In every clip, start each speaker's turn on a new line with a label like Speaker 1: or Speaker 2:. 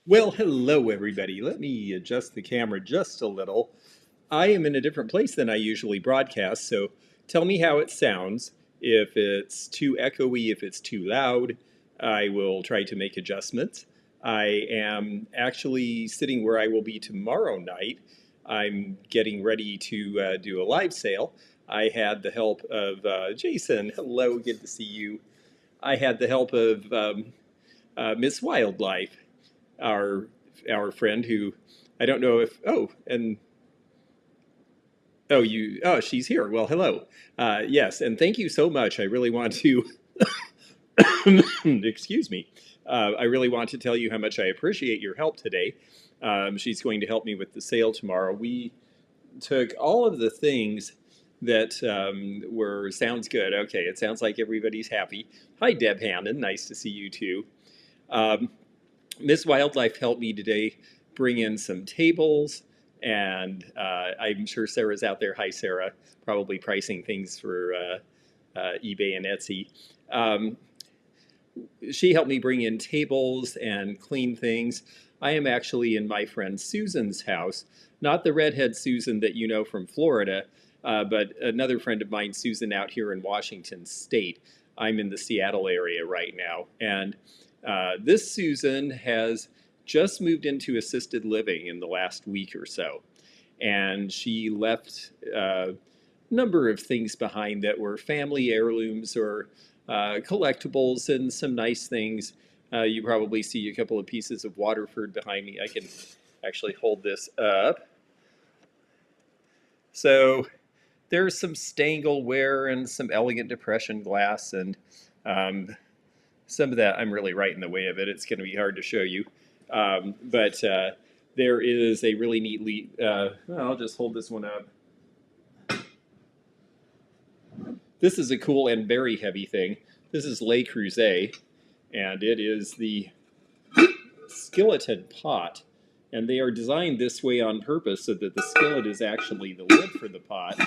Speaker 1: Well, hello everybody. Let me adjust the camera just a little. I am in a different place than I usually broadcast, so tell me how it sounds. If it's too echoey, if it's too loud, I will try to make adjustments. I am actually sitting where I will be tomorrow night. I'm getting ready to do a live sale. I had the help of Jason. Hello, good to see you. I had the help of Miss Wildlife, our our friend who I don't know if she's here. Well, hello. Yes, and thank you so much. I really want to excuse me. I really want to tell you how much I appreciate your help today. She's going to help me with the sale tomorrow. We took all of the things that were sounds good. Okay, it sounds like everybody's happy. Hi, Deb Hannon. Nice to see you too. Um, Miss Wildlife helped me today bring in some tables, and I'm sure Sarah's out there. Hi, Sarah, probably pricing things for eBay and Etsy. Um, she helped me bring in tables and clean things. I am actually in my friend Susan's house, not the redhead Susan that you know from Florida, but another friend of mine, Susan, out here in Washington State. I'm in the Seattle area right now, and this Susan has just moved into assisted living in the last week or so, and she left a number of things behind that were family heirlooms or collectibles and some nice things. You probably see a couple of pieces of Waterford behind me. I can actually hold this up. So there's some Stangleware and some elegant depression glass, and um, some of that I'm really right in the way of it. It's going to be hard to show you. But there is a really neat, well, I'll just hold this one up. This is a cool and very heavy thing. This is Le Creuset, and it is the skeleton pot. And they are designed this way on purpose so that the skillet is actually the lid for the pot.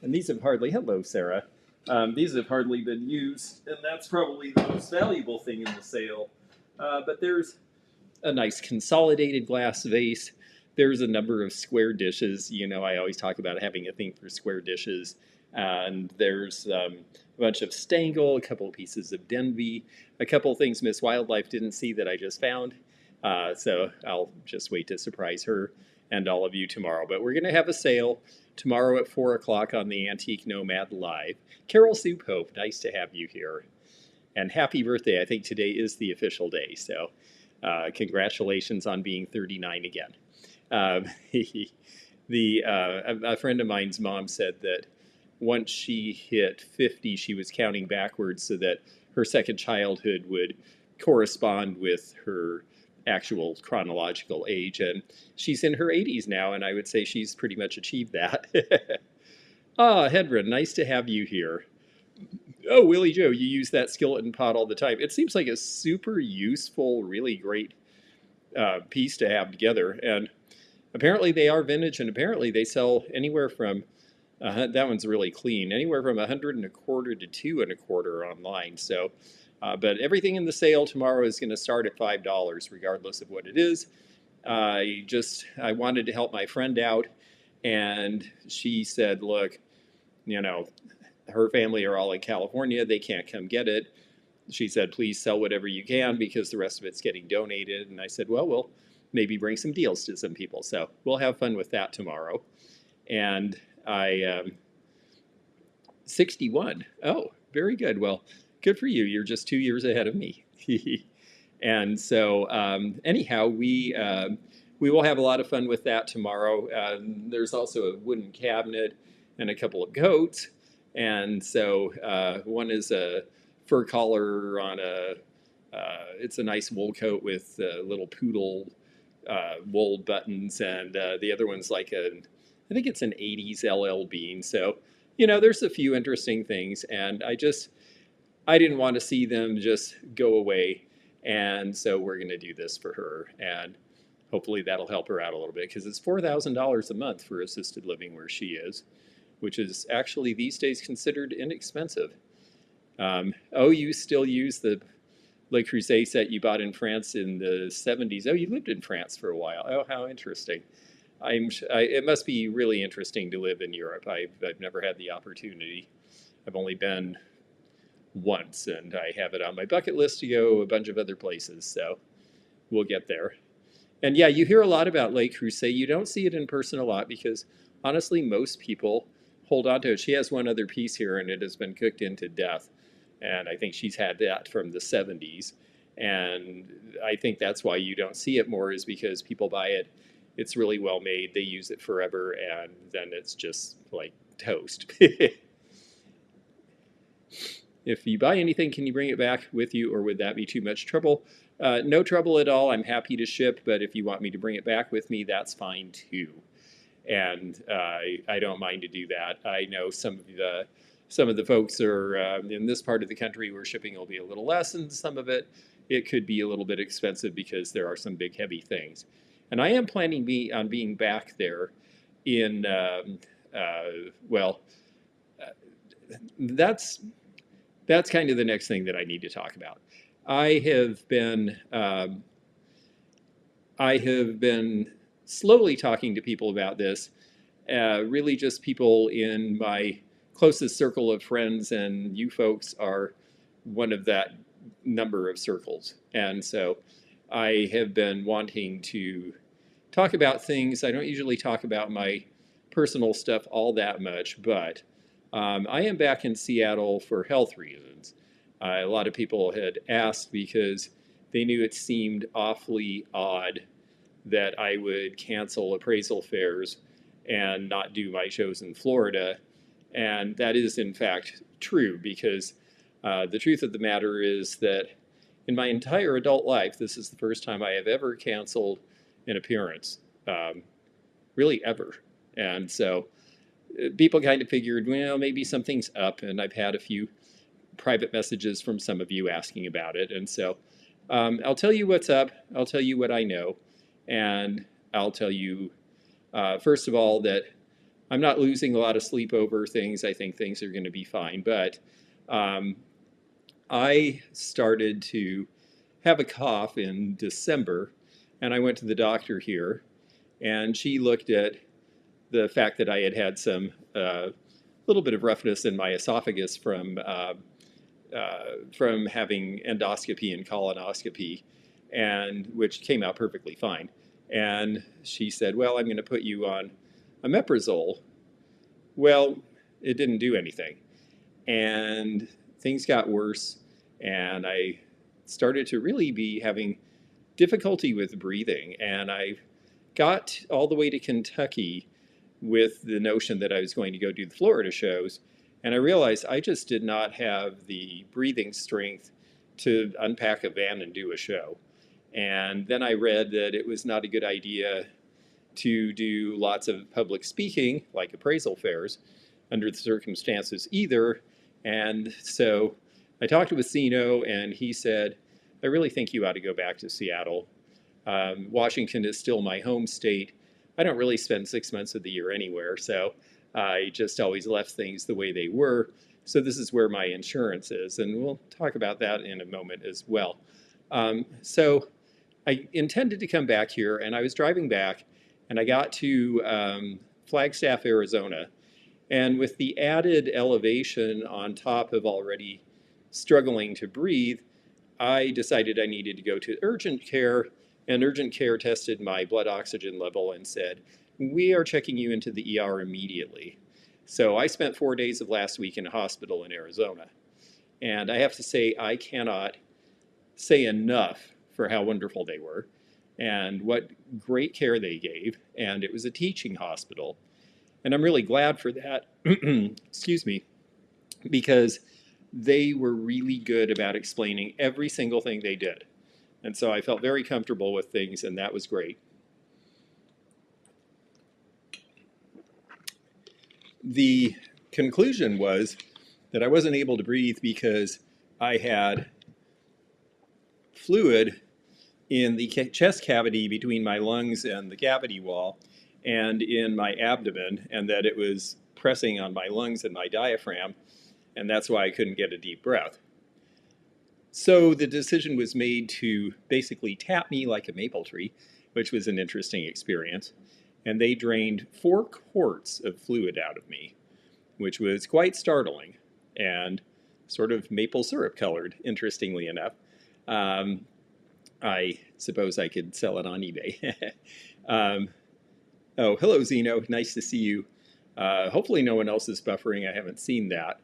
Speaker 1: And these have hardly, hello, Sarah. These have hardly been used, and that's probably the most valuable thing in the sale. But there's a nice consolidated glass vase. There's a number of square dishes. You know, I always talk about having a thing for square dishes. And there's a bunch of Stangle, a couple of pieces of Denby, a couple of things Miss Wildlife didn't see that I just found. So I'll just wait to surprise her and all of you tomorrow. But we're going to have a sale tomorrow at 4 o'clock on the Antique Nomad Live. Carol Sue Pope, nice to have you here. And happy birthday. I think today is the official day. So congratulations on being 39 again. A friend of mine's mom said that once she hit 50, she was counting backwards so that her second childhood would correspond with her actual chronological age. And she's in her 80s now, and I would say she's pretty much achieved that. Hedron, nice to have you here. Oh, Willie Joe, you use that skeleton pot all the time. It seems like a super useful, really great piece to have together. And apparently they are vintage, and apparently they sell anywhere from that one's really clean. Anywhere from 125 to 225 online. So, but everything in the sale tomorrow is going to start at $5, regardless of what it is. I wanted to help my friend out, and she said, "Look, you know, her family are all in California. They can't come get it." She said, "Please sell whatever you can because the rest of it's getting donated." And I said, "Well, we'll maybe bring some deals to some people." So we'll have fun with that tomorrow. And 61. Oh, very good. Well, good for you. You're just 2 years ahead of me. And so, anyhow, we will have a lot of fun with that tomorrow. There's also a wooden cabinet and a couple of goats. And so, one is a fur collar on it's a nice wool coat with little poodle wool buttons, and the other one's like I think it's an 80s LL Bean. So, there's a few interesting things, and I didn't want to see them just go away. And so we're going to do this for her, and hopefully that'll help her out a little bit because it's $4,000 a month for assisted living where she is, which is actually these days considered inexpensive. Oh, you still use the Le Creuset set you bought in France in the 70s. Oh, you lived in France for a while. Oh, how interesting. It must be really interesting to live in Europe. I've never had the opportunity. I've only been once, and I have it on my bucket list to go a bunch of other places, so we'll get there. And yeah, you hear a lot about Le Creuset. You don't see it in person a lot because honestly, most people hold on to it. She has one other piece here, and it has been cooked into death. And I think she's had that from the 70s. And I think that's why you don't see it more, is because people buy it. It's really well made. They use it forever, and then it's just like toast. If you buy anything, can you bring it back with you, or would that be too much trouble? No trouble at all. I'm happy to ship, but if you want me to bring it back with me, that's fine too. And I don't mind to do that. I know some of the folks are in this part of the country where shipping will be a little less, and some of it could be a little bit expensive because there are some big heavy things. And I am planning on being back there in well, that's kind of the next thing that I need to talk about. I have been slowly talking to people about this, really just people in my closest circle of friends, and you folks are one of that number of circles. And so I have been wanting to talk about things. I don't usually talk about my personal stuff all that much, but I am back in Seattle for health reasons. A lot of people had asked because they knew it seemed awfully odd that I would cancel appraisal fairs and not do my shows in Florida. And that is, in fact, true, because the truth of the matter is that in my entire adult life, this is the first time I have ever canceled an appearance, really ever. And so people kind of figured, well, maybe something's up, and I've had a few private messages from some of you asking about it. And so I'll tell you what's up. I'll tell you what I know. And I'll tell you, first of all, that I'm not losing a lot of sleep over things. I think things are going to be fine. But I started to have a cough in December, and I went to the doctor here, and she looked at the fact that I had had some little bit of roughness in my esophagus from having endoscopy and colonoscopy, and which came out perfectly fine. And she said, well, I'm going to put you on omeprazole. Well, it didn't do anything. And things got worse, and I started to really be having difficulty with breathing. And I got all the way to Kentucky with the notion that I was going to go do the Florida shows, and I realized I just did not have the breathing strength to unpack a van and do a show. And then I read that it was not a good idea to do lots of public speaking, like appraisal fairs, under the circumstances either. And so I talked with Zeno, and he said, I really think you ought to go back to Seattle. Washington is still my home state. I don't really spend 6 months of the year anywhere, so I just always left things the way they were. So this is where my insurance is, and we'll talk about that in a moment as well. So I intended to come back here, and I was driving back, and I got to Flagstaff, Arizona. And with the added elevation on top of already struggling to breathe, I decided I needed to go to urgent care, and urgent care tested my blood oxygen level and said, we are checking you into the ER immediately. So I spent 4 days of last week in a hospital in Arizona. And I have to say, I cannot say enough for how wonderful they were and what great care they gave. And it was a teaching hospital. And I'm really glad for that, excuse me, because they were really good about explaining every single thing they did. And so I felt very comfortable with things, and that was great. The conclusion was that I wasn't able to breathe because I had fluid in the chest cavity between my lungs and the cavity wall and in my abdomen, and that it was pressing on my lungs and my diaphragm, and that's why I couldn't get a deep breath. So the decision was made to basically tap me like a maple tree, which was an interesting experience. And they drained 4 quarts of fluid out of me, which was quite startling and sort of maple syrup colored, interestingly enough. Um, I suppose I could sell it on eBay. um, oh, hello, Zeno. Nice to see you. Hopefully, no one else is buffering. I haven't seen that.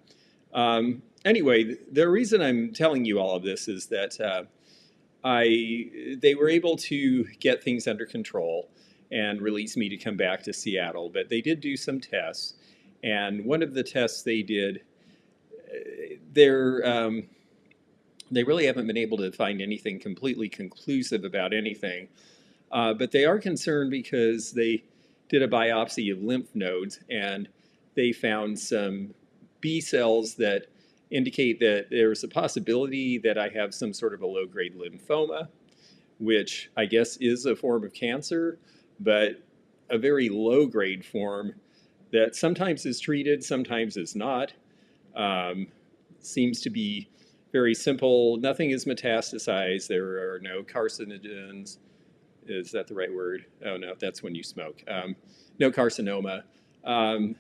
Speaker 1: Anyway, the reason I'm telling you all of this is that they were able to get things under control and release me to come back to Seattle, but they did do some tests, and one of the tests they did, they're they really haven't been able to find anything completely conclusive about anything, but they are concerned because they did a biopsy of lymph nodes and they found some B cells that indicate that there's a possibility that I have some sort of a low-grade lymphoma, which I guess is a form of cancer, but a very low-grade form that sometimes is treated, sometimes is not. Um, Seems to be very simple. Nothing is metastasized. There are no carcinogens. Is that the right word? Oh, no, that's when you smoke. No carcinoma. Um,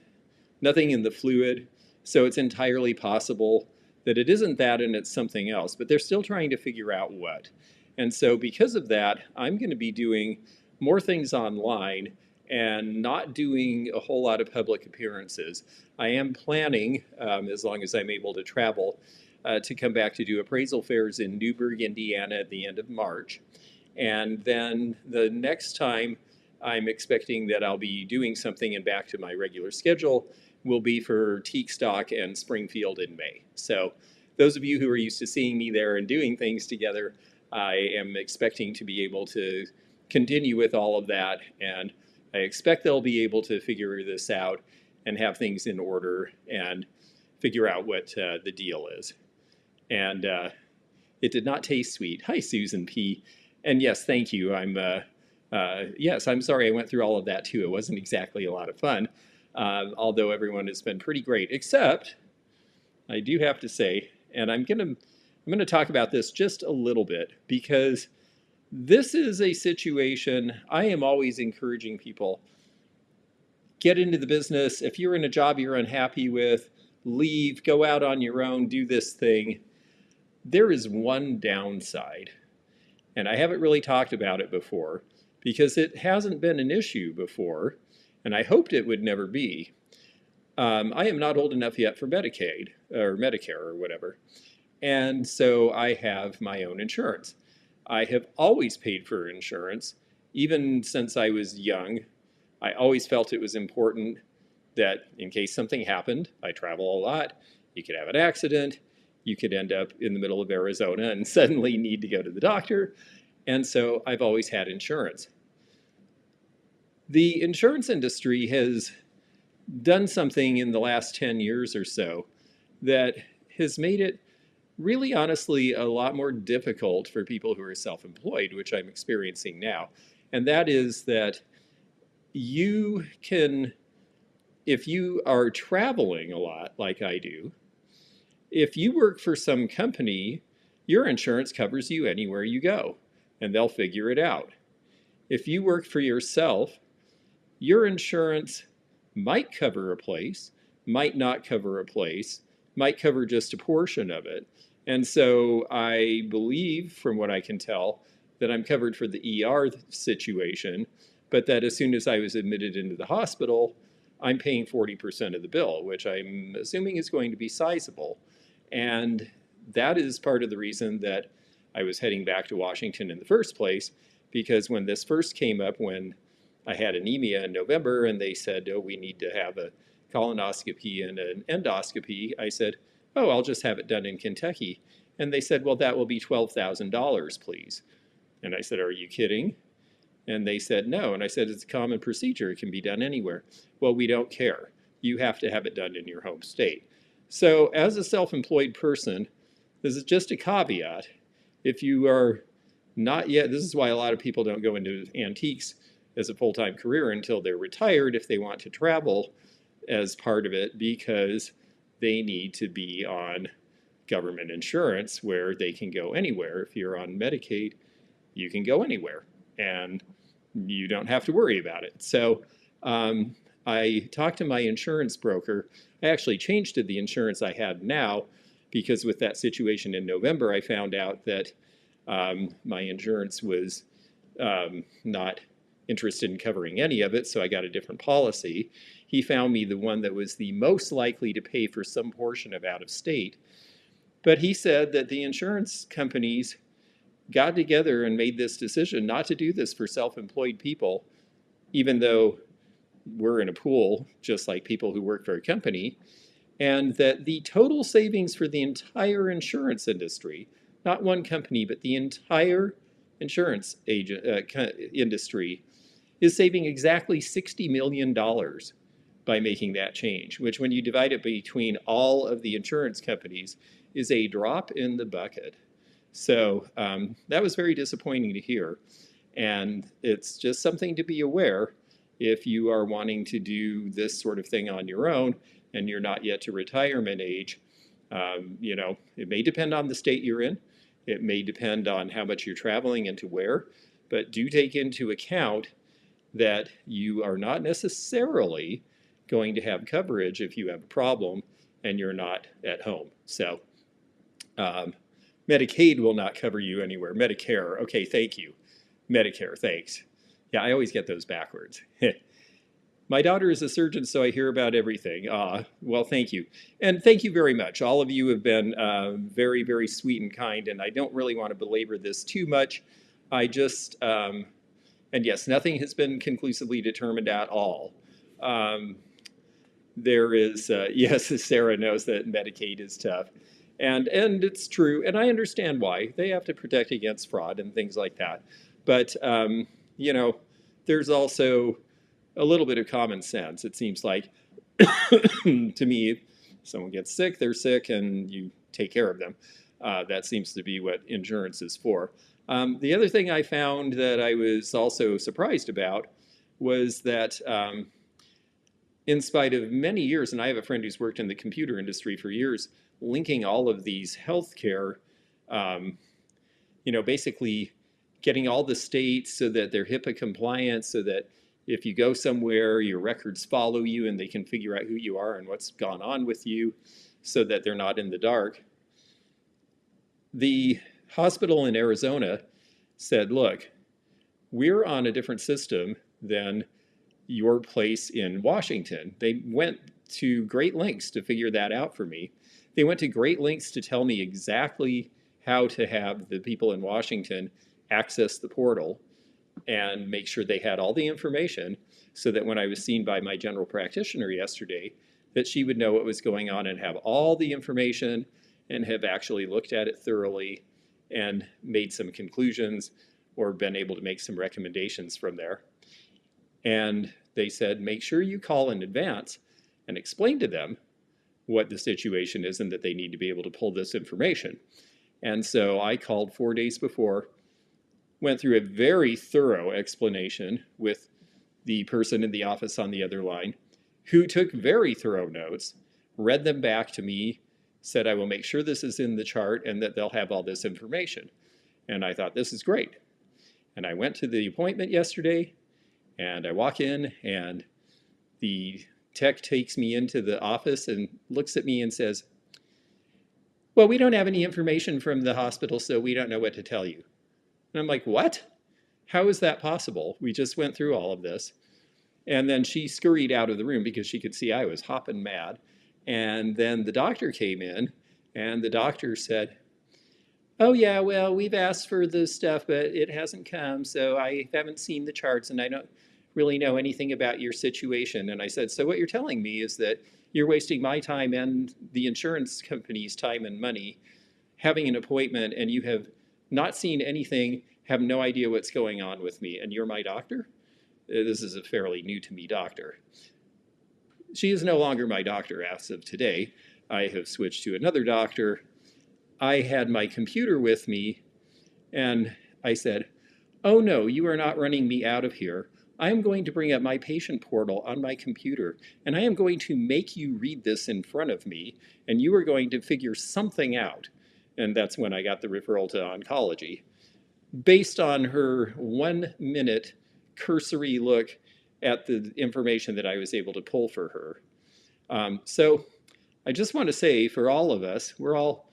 Speaker 1: Nothing in the fluid. So it's entirely possible that it isn't that and it's something else, but they're still trying to figure out what. And so because of that, I'm going to be doing more things online and not doing a whole lot of public appearances. I am planning, as long as I'm able to travel, to come back to do appraisal fairs in Newburgh, Indiana at the end of March. And then the next time I'm expecting that I'll be doing something and back to my regular schedule will be for Teak Stock and Springfield in May. So those of you who are used to seeing me there and doing things together, I am expecting to be able to continue with all of that. And I expect they'll be able to figure this out and have things in order and figure out what the deal is. And it did not taste sweet. Hi, Susan P. And yes, thank you. Yes, I'm sorry I went through all of that too. It wasn't exactly a lot of fun, although everyone has been pretty great, except I do have to say, and I'm gonna talk about this just a little bit because this is a situation I am always encouraging people, get into the business. If you're in a job you're unhappy with, leave, go out on your own, do this thing. There is one downside, and I haven't really talked about it before because it hasn't been an issue before, and I hoped it would never be. I am not old enough yet for Medicaid or Medicare or whatever, and so I have my own insurance. I have always paid for insurance, even since I was young. I always felt it was important that in case something happened, I travel a lot, you could have an accident, you could end up in the middle of Arizona and suddenly need to go to the doctor. And so I've always had insurance. The insurance industry has done something in the last 10 years or so that has made it really honestly a lot more difficult for people who are self-employed, which I'm experiencing now. And that is that you can, if you are traveling a lot like I do, if you work for some company, your insurance covers you anywhere you go, and they'll figure it out. If you work for yourself, your insurance might cover a place, might not cover a place, might cover just a portion of it. And so I believe, from what I can tell, that I'm covered for the ER situation, but that as soon as I was admitted into the hospital, I'm paying 40% of the bill, which I'm assuming is going to be sizable. And that is part of the reason that I was heading back to Washington in the first place, because when this first came up, when I had anemia in November and they said, oh, we need to have a colonoscopy and an endoscopy, I said, oh, I'll just have it done in Kentucky. And they said, well, that will be $12,000, please. And I said, are you kidding? And they said, no. And I said, it's a common procedure. It can be done anywhere. Well, we don't care. You have to have it done in your home state. So as a self-employed person, this is just a caveat. If you are not yet, this is why a lot of people don't go into antiques as a full-time career until they're retired if they want to travel as part of it, because they need to be on government insurance where they can go anywhere. If you're on Medicaid, you can go anywhere and you don't have to worry about it. So I talked to my insurance broker. I actually changed to the insurance I had now because with that situation in November, I found out that my insurance was not interested in covering any of it, so I got a different policy. He found me the one that was the most likely to pay for some portion of out of state. But he said that the insurance companies got together and made this decision not to do this for self-employed people, even though we're in a pool just like people who work for a company, and that the total savings for the entire insurance industry, not one company, but the entire insurance industry, is saving exactly $60 million by making that change, which when you divide it between all of the insurance companies is a drop in the bucket. So that was very disappointing to hear. And it's just something to be aware if you are wanting to do this sort of thing on your own and you're not yet to retirement age. You know, it may depend on the state you're in. It may depend on how much you're traveling and to where, but do take into account that you are not necessarily going to have coverage if you have a problem and you're not at home. So Medicaid will not cover you anywhere. Medicare, okay, thank you. Medicare, thanks. Yeah, I always get those backwards. My daughter is a surgeon, so I hear about everything. Well, thank you. And thank you very much. All of you have been very, very sweet and kind, and I don't really want to belabor this too much. I just, and yes, nothing has been conclusively determined at all. There is, yes, Sarah knows that Medicaid is tough. And it's true, and I understand why. They have to protect against fraud and things like that. But, you know, there's also a little bit of common sense. It seems like, to me, if someone gets sick, they're sick, and you take care of them. That seems to be what insurance is for. The other thing I found that I was also surprised about was that in spite of many years, and I have a friend who's worked in the computer industry for years, linking all of these healthcare, you know, basically getting all the states so that they're HIPAA compliant, so that if you go somewhere, your records follow you and they can figure out who you are and what's gone on with you so that they're not in the dark. The hospital in Arizona said, look, we're on a different system than your place in Washington. They went to great lengths to figure that out for me. They went to great lengths to tell me exactly how to have the people in Washington access the portal and make sure they had all the information so that when I was seen by my general practitioner yesterday, that she would know what was going on and have all the information and have actually looked at it thoroughly and made some conclusions or been able to make some recommendations from there. And they said, make sure you call in advance and explain to them what the situation is and that they need to be able to pull this information. And so I called 4 days before, went through a very thorough explanation with the person in the office on the other line, who took very thorough notes, read them back to me, said, I will make sure this is in the chart and that they'll have all this information. And I thought, this is great. And I went to the appointment yesterday, and I walk in, and the tech takes me into the office and looks at me and says, well, we don't have any information from the hospital, so we don't know what to tell you. And I'm like, what? How is that possible? We just went through all of this. And then she scurried out of the room because she could see I was hopping mad. And then the doctor came in, and the doctor said, oh yeah, well, we've asked for this stuff, but it hasn't come, so I haven't seen the charts, and I don't really know anything about your situation. And I said, so what you're telling me is that you're wasting my time and the insurance company's time and money having an appointment, and you have not seen anything, have no idea what's going on with me, and you're my doctor? This is a fairly new to me doctor. She is no longer my doctor as of today. I have switched to another doctor. I had my computer with me, and I said, oh no, you are not running me out of here. I am going to bring up my patient portal on my computer, and I am going to make you read this in front of me, and you are going to figure something out. And that's when I got the referral to oncology, based on her 1 minute cursory look at the information that I was able to pull for her. So I just want to say, for all of us, we're all,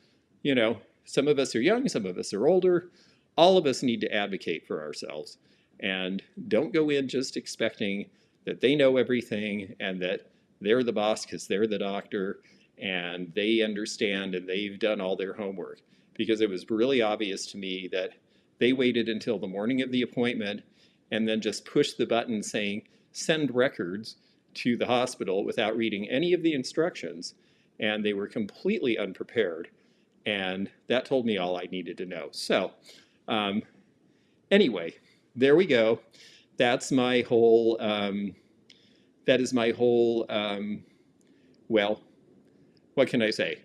Speaker 1: some of us are young, some of us are older. All of us need to advocate for ourselves. And don't go in just expecting that they know everything and that they're the boss because they're the doctor and they understand and they've done all their homework. Because it was really obvious to me that they waited until the morning of the appointment and then just pushed the button saying, send records to the hospital without reading any of the instructions. And they were completely unprepared. And that told me all I needed to know. So anyway, there we go. That's my whole, well, what can I say?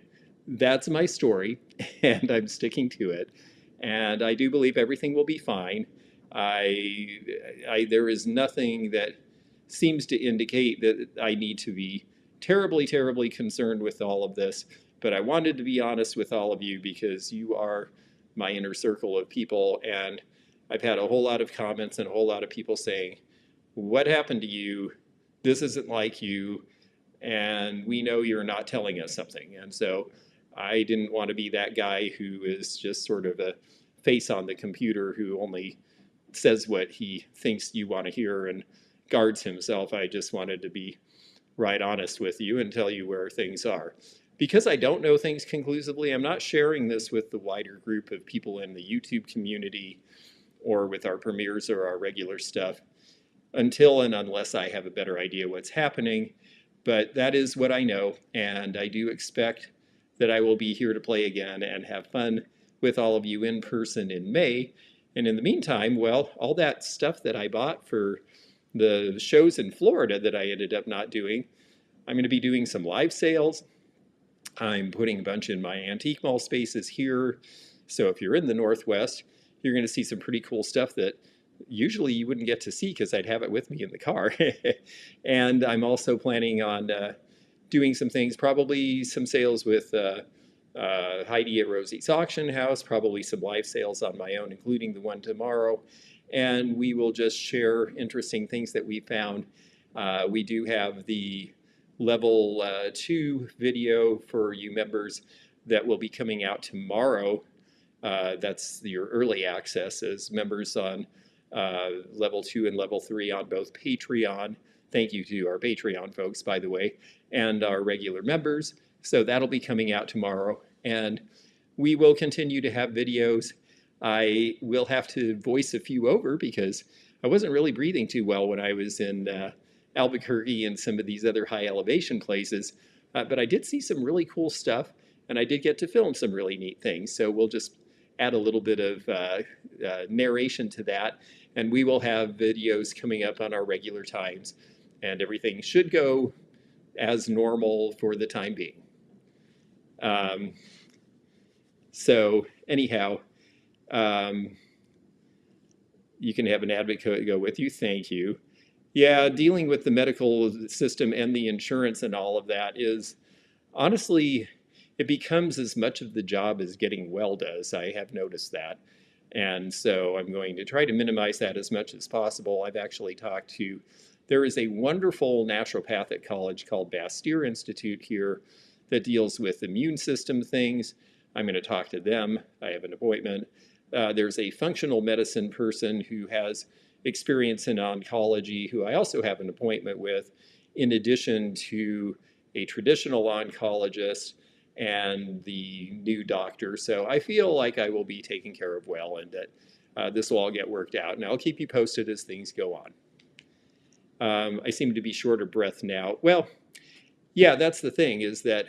Speaker 1: That's my story, and I'm sticking to it. And I do believe everything will be fine. There is nothing that seems to indicate that I need to be terribly, terribly concerned with all of this. But I wanted to be honest with all of you because you are my inner circle of people. And I've had a whole lot of comments and a whole lot of people saying, what happened to you? This isn't like you. And we know you're not telling us something. And so I didn't want to be that guy who is just sort of a face on the computer who only says what he thinks you want to hear and guards himself. I just wanted to be right honest with you and tell you where things are. Because I don't know things conclusively, I'm not sharing this with the wider group of people in the YouTube community or with our premieres or our regular stuff until and unless I have a better idea what's happening. But that is what I know, and I do expect that I will be here to play again and have fun with all of you in person in May. And in the meantime, well, all that stuff that I bought for the shows in Florida that I ended up not doing, I'm going to be doing some live sales. I'm putting a bunch in my antique mall spaces here. So if you're in the Northwest, you're going to see some pretty cool stuff that usually you wouldn't get to see because I'd have it with me in the car. And I'm also planning on doing some things, probably some sales with Heidi at Rosie's Auction House, probably some live sales on my own, including the one tomorrow. And we will just share interesting things that we found. We do have the level 2 video for you members that will be coming out tomorrow. That's your early access as members on level 2 and level 3 on both Patreon. Thank you to our Patreon folks, by the way, and our regular members. So that'll be coming out tomorrow. And we will continue to have videos. I will have to voice a few over because I wasn't really breathing too well when I was in Albuquerque and some of these other high elevation places. But I did see some really cool stuff, and I did get to film some really neat things. So we'll just add a little bit of narration to that. And we will have videos coming up on our regular times. And everything should go as normal for the time being. So anyhow, you can have an advocate go with you. Thank you. Yeah, dealing with the medical system and the insurance and all of that is, honestly, it becomes as much of the job as getting well does. I have noticed that. And so I'm going to try to minimize that as much as possible. I've actually talked to, there is a wonderful naturopathic college called Bastyr Institute here that deals with immune system things. I'm going to talk to them. I have an appointment. There's a functional medicine person who has experience in oncology who I also have an appointment with, in addition to a traditional oncologist and the new doctor. So I feel like I will be taken care of well and that this will all get worked out. And I'll keep you posted as things go on. I seem to be short of breath now. Well, yeah, that's the thing, is that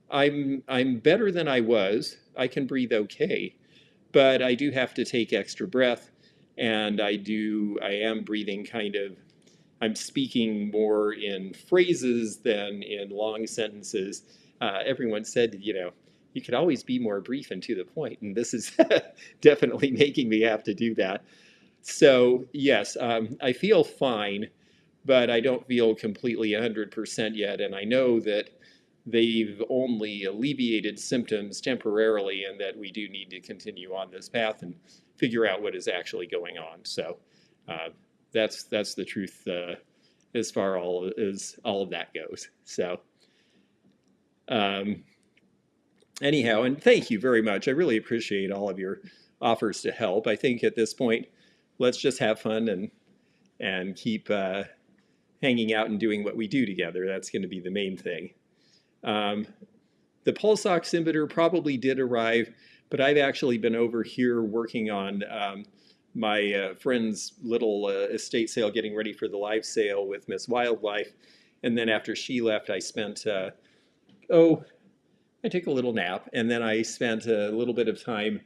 Speaker 1: I'm better than I was. I can breathe okay, but I do have to take extra breath, and I am breathing kind of, I'm speaking more in phrases than in long sentences. Everyone said, you could always be more brief and to the point, and this is definitely making me have to do that. So yes, I feel fine, but I don't feel completely 100% yet. And I know that they've only alleviated symptoms temporarily and that we do need to continue on this path and figure out what is actually going on. So uh, that's the truth as far as all of that goes. So um, anyhow, and thank you very much. I really appreciate all of your offers to help. I think at this point, let's just have fun and keep hanging out and doing what we do together. That's going to be the main thing. Um, the pulse oximeter probably did arrive, but I've actually been over here working on my friend's little estate sale, getting ready for the live sale with Miss Wildlife. And then after she left, I spent, I took a little nap, and then I spent a little bit of time.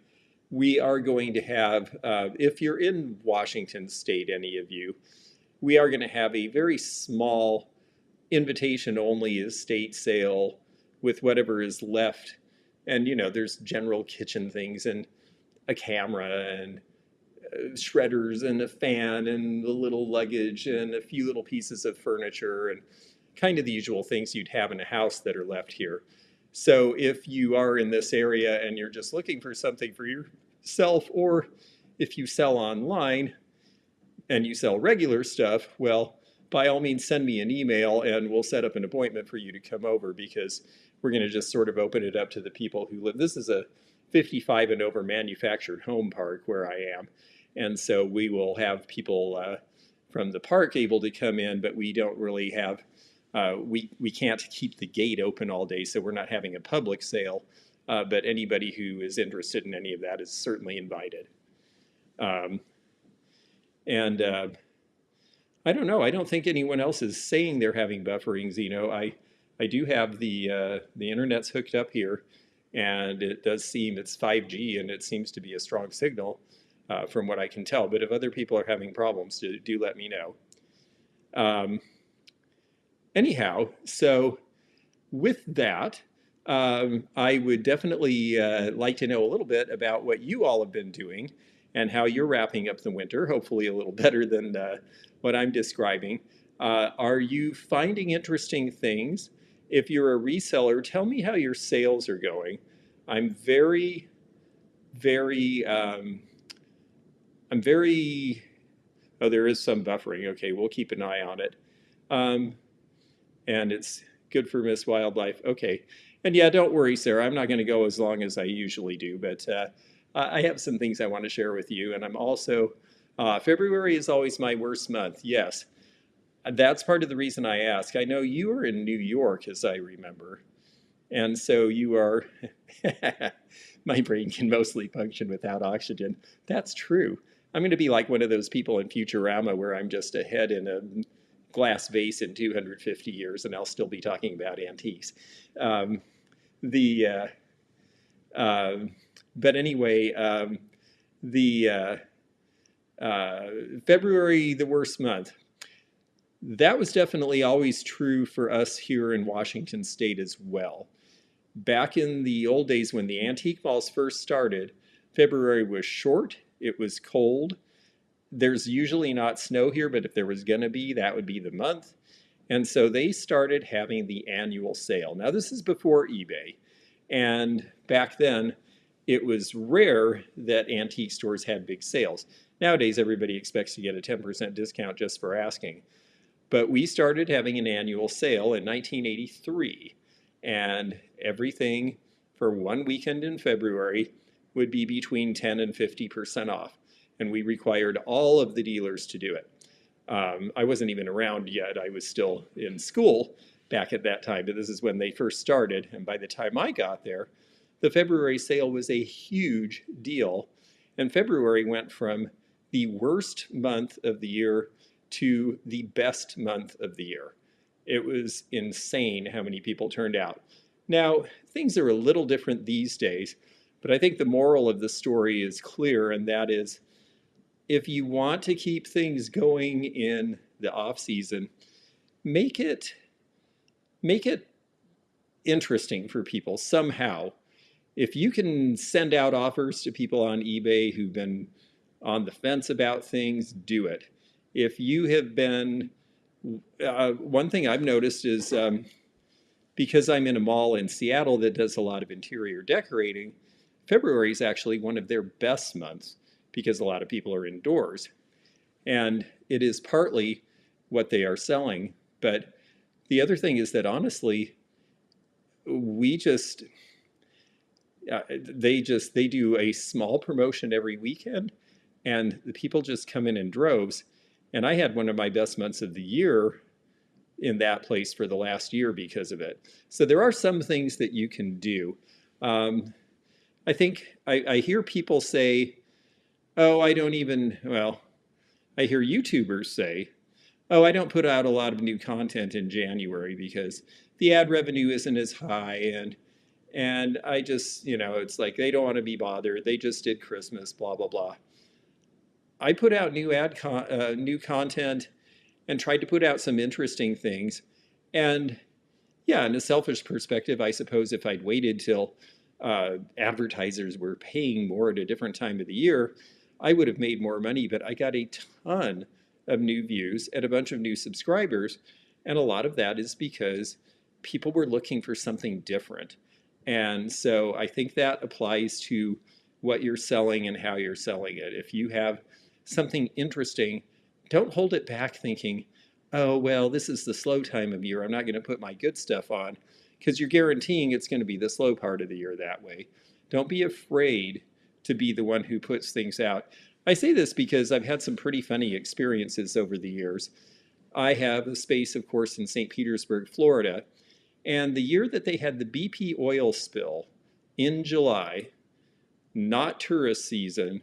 Speaker 1: We are going to have, if you're in Washington State, any of you, we are going to have a very small invitation-only estate sale with whatever is left. And, you know, there's general kitchen things and a camera and shredders and a fan and a little luggage and a few little pieces of furniture and kind of the usual things you'd have in a house that are left here. So if you are in this area and you're just looking for something for yourself, or if you sell online and you sell regular stuff, well, by all means, send me an email and we'll set up an appointment for you to come over, because we're going to just sort of open it up to the people who live. This is a 55 and over manufactured home park where I am. And so we will have people from the park able to come in, but we don't really have, we can't keep the gate open all day, so we're not having a public sale. But anybody who is interested in any of that is certainly invited. Um, and I don't know. I don't think anyone else is saying they're having buffering, Zeno. I do have the internet's hooked up here, and it does seem it's 5G, and it seems to be a strong signal from what I can tell. But if other people are having problems, do let me know. Anyhow, so with that, I would definitely like to know a little bit about what you all have been doing and how you're wrapping up the winter, hopefully a little better than what I'm describing. Are you finding interesting things? If you're a reseller, tell me how your sales are going. I'm very, very, oh, there is some buffering. Okay, we'll keep an eye on it. And it's good for Miss Wildlife. Okay. And yeah, don't worry, Sarah. I'm not going to go as long as I usually do, but I have some things I want to share with you. And I'm also, February is always my worst month. Yes. That's part of the reason I ask. I know you are in New York, as I remember. And so you are, my brain can mostly function without oxygen. That's true. I'm going to be like one of those people in Futurama where I'm just a head in a glass vase in 250 years, and I'll still be talking about antiques. The but anyway, the February, the worst month. That was definitely always true for us here in Washington State as well. Back in the old days when the antique malls first started, February was short, it was cold. There's usually not snow here, but if there was going to be, that would be the month. And so they started having the annual sale. Now, this is before eBay. And back then, it was rare that antique stores had big sales. Nowadays, everybody expects to get a 10% discount just for asking. But we started having an annual sale in 1983. And everything for one weekend in February would be between 10 and 50% off. And we required all of the dealers to do it. I wasn't even around yet. I was still in school back at that time, but this is when they first started. And by the time I got there, the February sale was a huge deal. And February went from the worst month of the year to the best month of the year. It was insane how many people turned out. Now, things are a little different these days, but I think the moral of the story is clear, and that is, if you want to keep things going in the off season, make it interesting for people somehow. If you can send out offers to people on eBay who've been on the fence about things, do it. If you have been, one thing I've noticed is because I'm in a mall in Seattle that does a lot of interior decorating, February is actually one of their best months because a lot of people are indoors. And it is partly what they are selling. But the other thing is that honestly, we just, they do a small promotion every weekend and the people just come in droves. And I had one of my best months of the year in that place for the last year because of it. So there are some things that you can do. I think I hear people say, oh, I don't even, well, I hear YouTubers say, oh, I don't put out a lot of new content in January because the ad revenue isn't as high and I just, it's like they don't want to be bothered. They just did Christmas, blah, blah, blah. I put out new content and tried to put out some interesting things. And yeah, in a selfish perspective, I suppose if I'd waited till advertisers were paying more at a different time of the year, I would have made more money. But I got a ton of new views and a bunch of new subscribers. And a lot of that is because people were looking for something different. And so I think that applies to what you're selling and how you're selling it. If you have something interesting, don't hold it back thinking, oh, well, this is the slow time of year. I'm not going to put my good stuff on, because you're guaranteeing it's going to be the slow part of the year that way. Don't be afraid to be the one who puts things out. I say this because I've had some pretty funny experiences over the years. I have a space, of course, in St. Petersburg, Florida. And the year that they had the BP oil spill in July, not tourist season,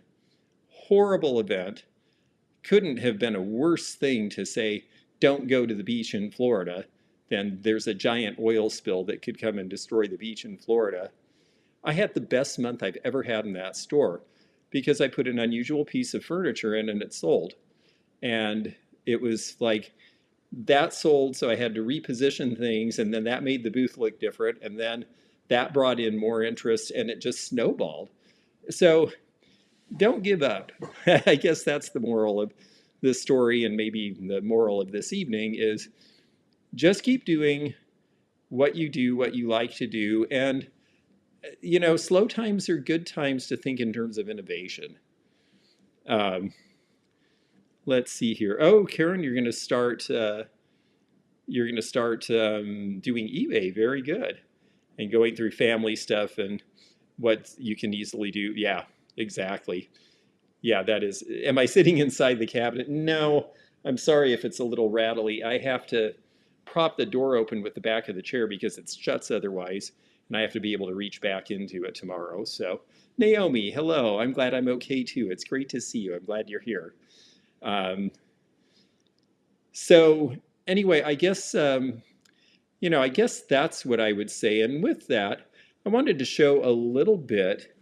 Speaker 1: horrible event, couldn't have been a worse thing to say, don't go to the beach in Florida, than there's a giant oil spill that could come and destroy the beach in Florida. I had the best month I've ever had in that store because I put an unusual piece of furniture in and it sold. And it was like, that sold, so I had to reposition things, and then that made the booth look different, and then that brought in more interest, and it just snowballed. So don't give up. I guess that's the moral of this story, and maybe the moral of this evening is just keep doing what you do, what you like to do, and slow times are good times to think in terms of innovation. Let's see here. Oh, Karen, you're going to start. Doing eBay. Very good, and going through family stuff and what you can easily do. Yeah, exactly. Yeah, that is. Am I sitting inside the cabinet? No. I'm sorry if it's a little rattly. I have to prop the door open with the back of the chair because it shuts otherwise, and I have to be able to reach back into it tomorrow. So, Naomi, hello. I'm glad I'm okay too. It's great to see you. I'm glad you're here. So anyway, I guess I guess that's what I would say. And with that, I wanted to show a little bit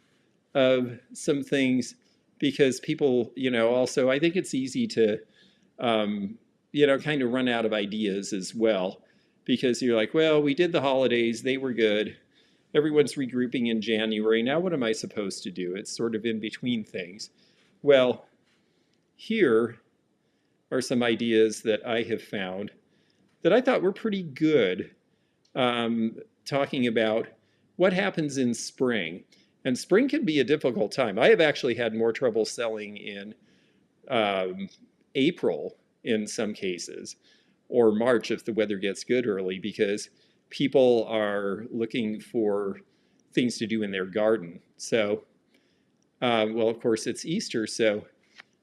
Speaker 1: of some things because people, also I think it's easy to, kind of run out of ideas as well because you're like, well, we did the holidays, they were good. Everyone's regrouping in January. Now what am I supposed to do? It's sort of in between things. Well, here are some ideas that I have found that I thought were pretty good, talking about what happens in spring. And spring can be a difficult time. I have actually had more trouble selling in April in some cases, or March if the weather gets good early, because people are looking for things to do in their garden. So, well, of course, it's Easter, so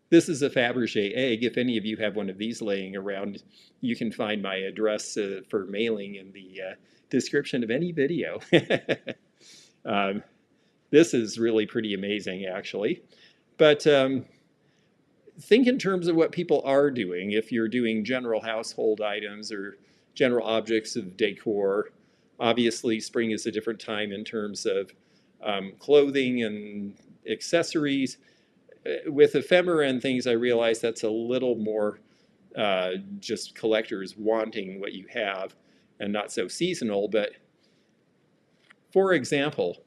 Speaker 1: this is a Fabergé egg. If any of you have one of these laying around, you can find my address for mailing in the description of any video. This is really pretty amazing, actually. But think in terms of what people are doing. If you're doing general household items or general objects of decor, obviously spring is a different time in terms of clothing and accessories. With ephemera and things, I realize that's a little more just collectors wanting what you have and not so seasonal. But for example,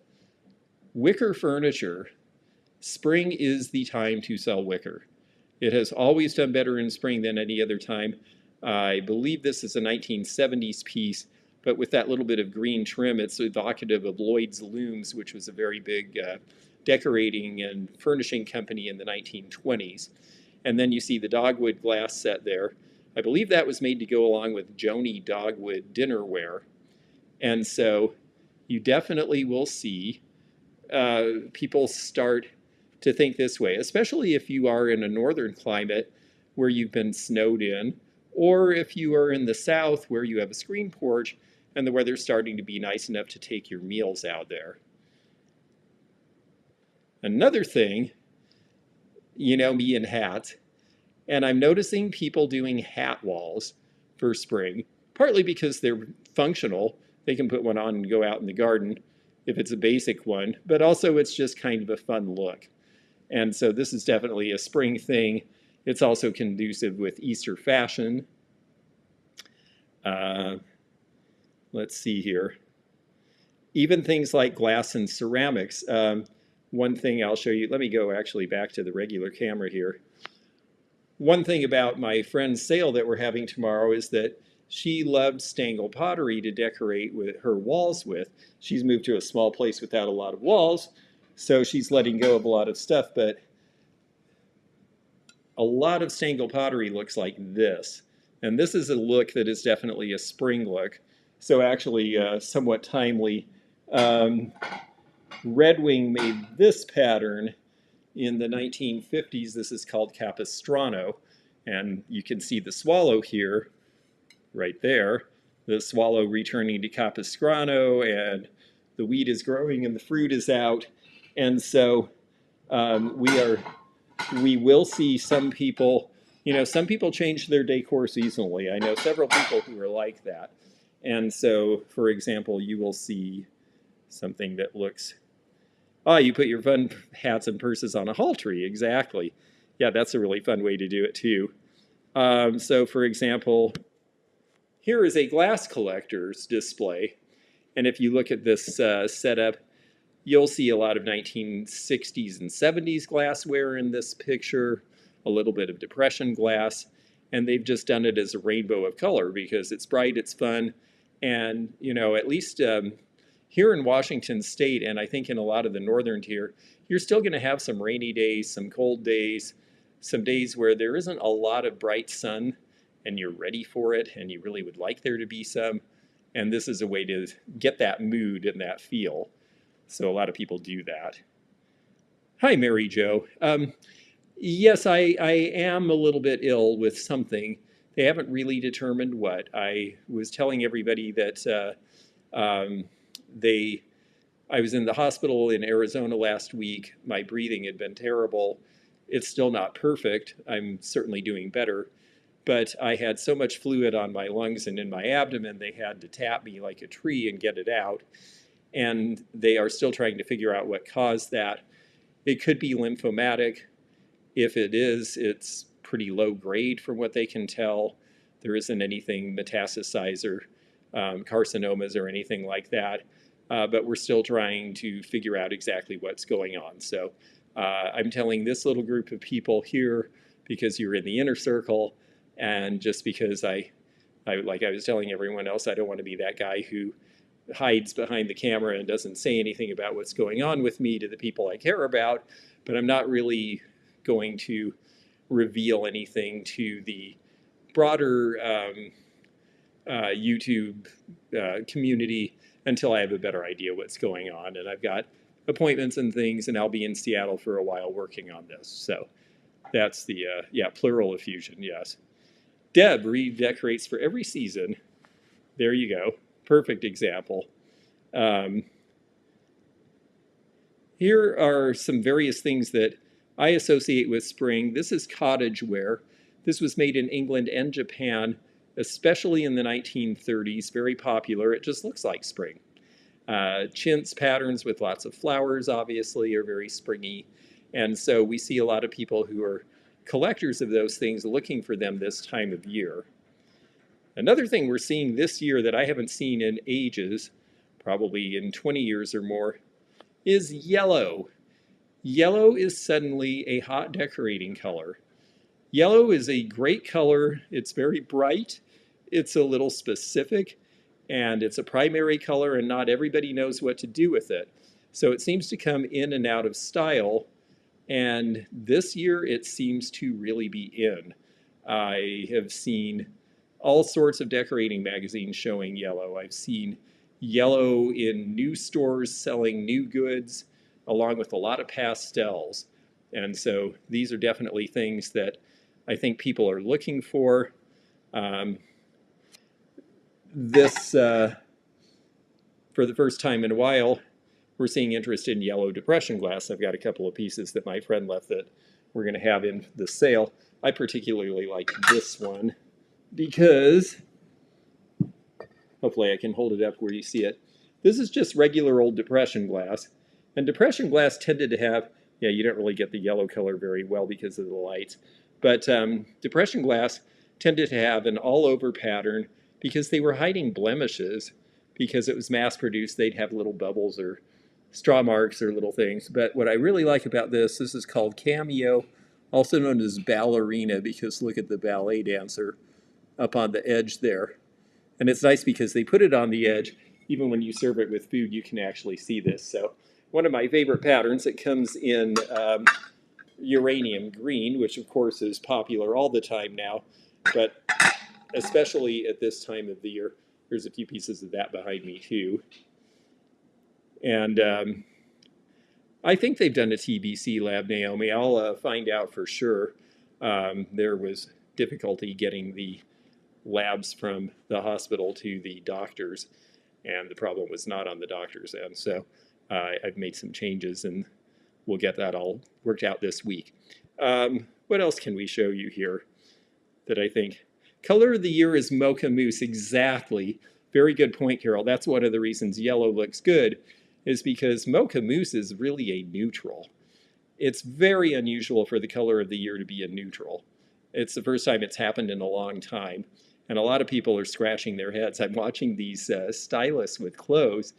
Speaker 1: wicker furniture spring is the time to sell wicker. It has always done better in spring than any other time. I believe this is a 1970s piece, but with that little bit of green trim, it's evocative of Lloyd's Looms, which was a very big decorating and furnishing company in the 1920s. And then you see the dogwood glass set there. I believe that was made to go along with Joni dogwood dinnerware. And so you definitely will see people start to think this way, especially if you are in a northern climate where you've been snowed in, or if you are in the south where you have a screen porch and the weather's starting to be nice enough to take your meals out there. Another thing, you know me and hats, and I'm noticing people doing hat walls for spring, partly because they're functional. They can put one on and go out in the garden if it's a basic one, but also it's just kind of a fun look. And so this is definitely a spring thing. It's also conducive with Easter fashion. Let's see here. Even things like glass and ceramics. One thing I'll show you, let me go actually back to the regular camera here. One thing about my friend's sale that we're having tomorrow is that she loved Stangl pottery to decorate with her walls with. She's moved to a small place without a lot of walls, so she's letting go of a lot of stuff, but a lot of Stangl pottery looks like this. And this is a look that is definitely a spring look. So actually somewhat timely. Red Wing made this pattern in the 1950s. This is called Capistrano. And you can see the swallow here, right there. The swallow returning to Capistrano, and the wheat is growing and the fruit is out. And so we will see some people, some people change their decor seasonally. I know several people who are like that. And so, for example, you will see something that looks, you put your fun hats and purses on a hall tree, exactly. Yeah, that's a really fun way to do it too. So for example, here is a glass collector's display. And if you look at this setup, you'll see a lot of 1960s and 70s glassware in this picture, a little bit of Depression glass, and they've just done it as a rainbow of color because it's bright, it's fun, and at least here in Washington State, and I think in a lot of the northern tier, you're still going to have some rainy days, some cold days, some days where there isn't a lot of bright sun, and you're ready for it, and you really would like there to be some, and this is a way to get that mood and that feel. So a lot of people do that. Hi, Mary Jo. Yes, I am a little bit ill with something. They haven't really determined what. I was telling everybody that I was in the hospital in Arizona last week. My breathing had been terrible. It's still not perfect. I'm certainly doing better. But I had so much fluid on my lungs and in my abdomen, they had to tap me like a tree and get it out. And they are still trying to figure out what caused that. It could be lymphomatic. If it is, it's pretty low grade from what they can tell. There isn't anything metastasized or carcinomas or anything like that. But we're still trying to figure out exactly what's going on. So I'm telling this little group of people here because you're in the inner circle, and just because like I was telling everyone else, I don't want to be that guy who hides behind the camera and doesn't say anything about what's going on with me to the people I care about, but I'm not really going to reveal anything to the broader YouTube community until I have a better idea what's going on. And I've got appointments and things, and I'll be in Seattle for a while working on this. So that's the, pleural effusion, yes. Deb redecorates for every season. There you go. Perfect example. Here are some various things that I associate with spring. This is cottage wear. This was made in England and Japan, especially in the 1930s, very popular. It just looks like spring. Chintz patterns with lots of flowers, obviously, are very springy. And so we see a lot of people who are collectors of those things looking for them this time of year. Another thing we're seeing this year that I haven't seen in ages, probably in 20 years or more, is yellow. Yellow is suddenly a hot decorating color. Yellow is a great color. It's very bright. It's a little specific, and it's a primary color, and not everybody knows what to do with it. So it seems to come in and out of style, and this year it seems to really be in. I have seen all sorts of decorating magazines showing yellow. I've seen yellow in new stores selling new goods, along with a lot of pastels. And so these are definitely things that I think people are looking for. Um, this, for the first time in a while, we're seeing interest in yellow depression glass. I've got a couple of pieces that my friend left that we're going to have in the sale. I particularly like this one because, hopefully I can hold it up where you see it. This is just regular old depression glass. And depression glass tended to have, yeah, you don't really get the yellow color very well because of the lights. But depression glass tended to have an all-over pattern because they were hiding blemishes. Because it was mass-produced, they'd have little bubbles or straw marks or little things. But what I really like about this is called Cameo, also known as ballerina, because look at the ballet dancer up on the edge there. And it's nice because they put it on the edge. Even when you serve it with food, you can actually see this. So one of my favorite patterns, it comes in uranium green, which of course is popular all the time now, but especially at this time of the year. There's a few pieces of that behind me too. And I think they've done a TBC lab, Naomi. I'll find out for sure. There was difficulty getting the labs from the hospital to the doctors, and the problem was not on the doctor's end. So I've made some changes, and we'll get that all worked out this week. What else can we show you here that I think? Color of the year is mocha mousse, exactly. Very good point, Carol. That's one of the reasons yellow looks good, is because mocha mousse is really a neutral. It's very unusual for the color of the year to be a neutral. It's the first time it's happened in a long time, and a lot of people are scratching their heads. I'm watching these stylists with clothes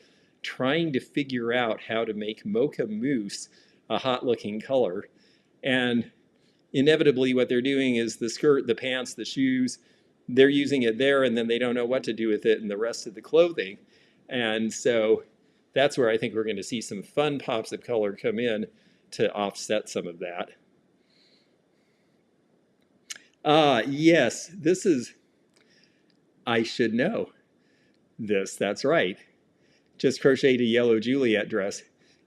Speaker 1: trying to figure out how to make mocha mousse a hot-looking color, and inevitably what they're doing is the skirt, the pants, the shoes, they're using it there, and then they don't know what to do with it in the rest of the clothing. And so that's where I think we're going to see some fun pops of color come in to offset some of that. Yes, this is, I should know this, that's right. Just crocheted a yellow Juliet dress.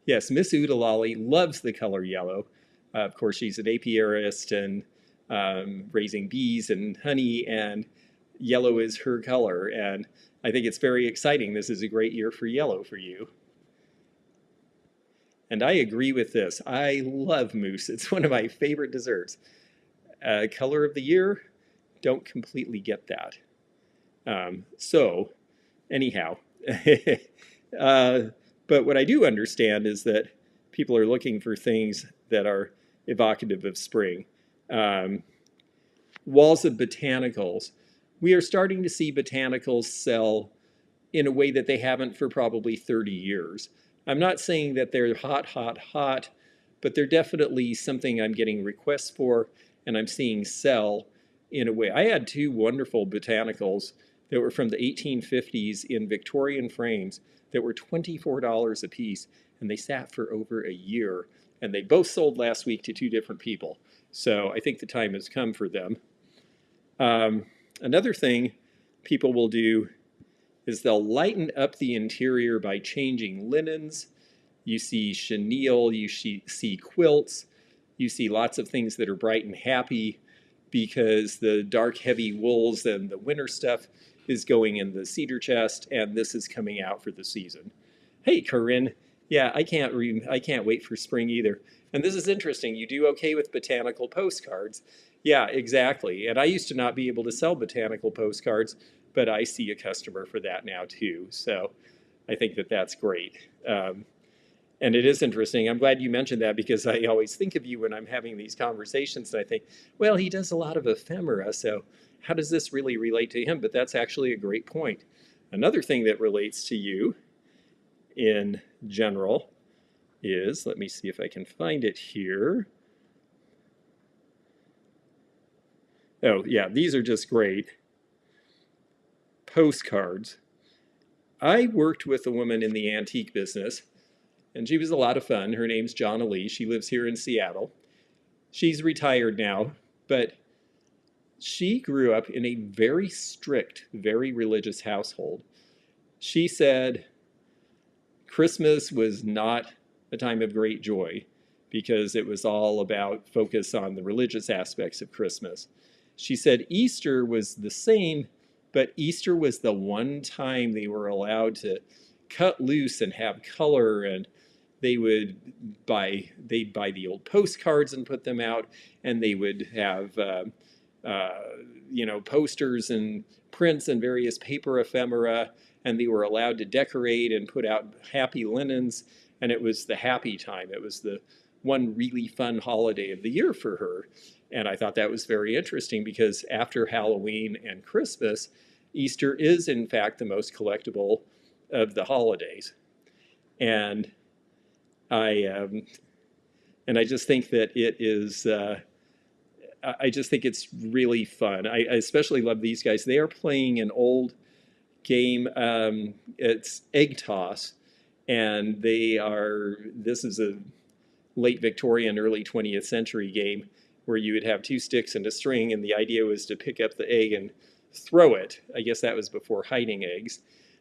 Speaker 1: Yes, Miss Oodalali loves the color yellow. Of course, she's an apiarist and raising bees and honey, and yellow is her color. And I think it's very exciting. This is a great year for yellow for you. And I agree with this. I love mousse. It's one of my favorite desserts. Color of the year, don't completely get that. So, anyhow. But what I do understand is that people are looking for things that are evocative of spring. Walls of botanicals. We are starting to see botanicals sell in a way that they haven't for probably 30 years. I'm not saying that they're hot, hot, hot, but they're definitely something I'm getting requests for and I'm seeing sell in a way. I had two wonderful botanicals that were from the 1850s in Victorian frames that were $24 a piece, and they sat for over a year. And they both sold last week to two different people. So I think the time has come for them. Another thing people will do is they'll lighten up the interior by changing linens. You see chenille, you see quilts, you see lots of things that are bright and happy because the dark, heavy wools and the winter stuff is going in the cedar chest, and this is coming out for the season. Hey, Corinne. Yeah, I can't wait for spring either. And this is interesting. You do okay with botanical postcards. Yeah, exactly. And I used to not be able to sell botanical postcards, but I see a customer for that now too. So I think that that's great. And it is interesting. I'm glad you mentioned that because I always think of you when I'm having these conversations and I think, well, he does a lot of ephemera, so how does this really relate to him? But that's actually a great point. Another thing that relates to you in general is, let me see if I can find it here. Oh, yeah, these are just great postcards. I worked with a woman in the antique business, and she was a lot of fun. Her name's Jonna Lee. She lives here in Seattle. She's retired now, but she grew up in a very strict, very religious household. She said Christmas was not a time of great joy because it was all about focus on the religious aspects of Christmas. She said Easter was the same, but Easter was the one time they were allowed to cut loose and have color, and they'd buy the old postcards and put them out, and they would have posters and prints and various paper ephemera, and they were allowed to decorate and put out happy linens, and it was the happy time. It was the one really fun holiday of the year for her. And I thought that was very interesting because after Halloween and Christmas, Easter is in fact the most collectible of the holidays. And I just think that it is. I just think it's really fun. I especially love these guys. They are playing an old game. It's egg toss, and this is a late Victorian, early 20th century game where you would have two sticks and a string, and the idea was to pick up the egg and throw it. I guess that was before hiding eggs.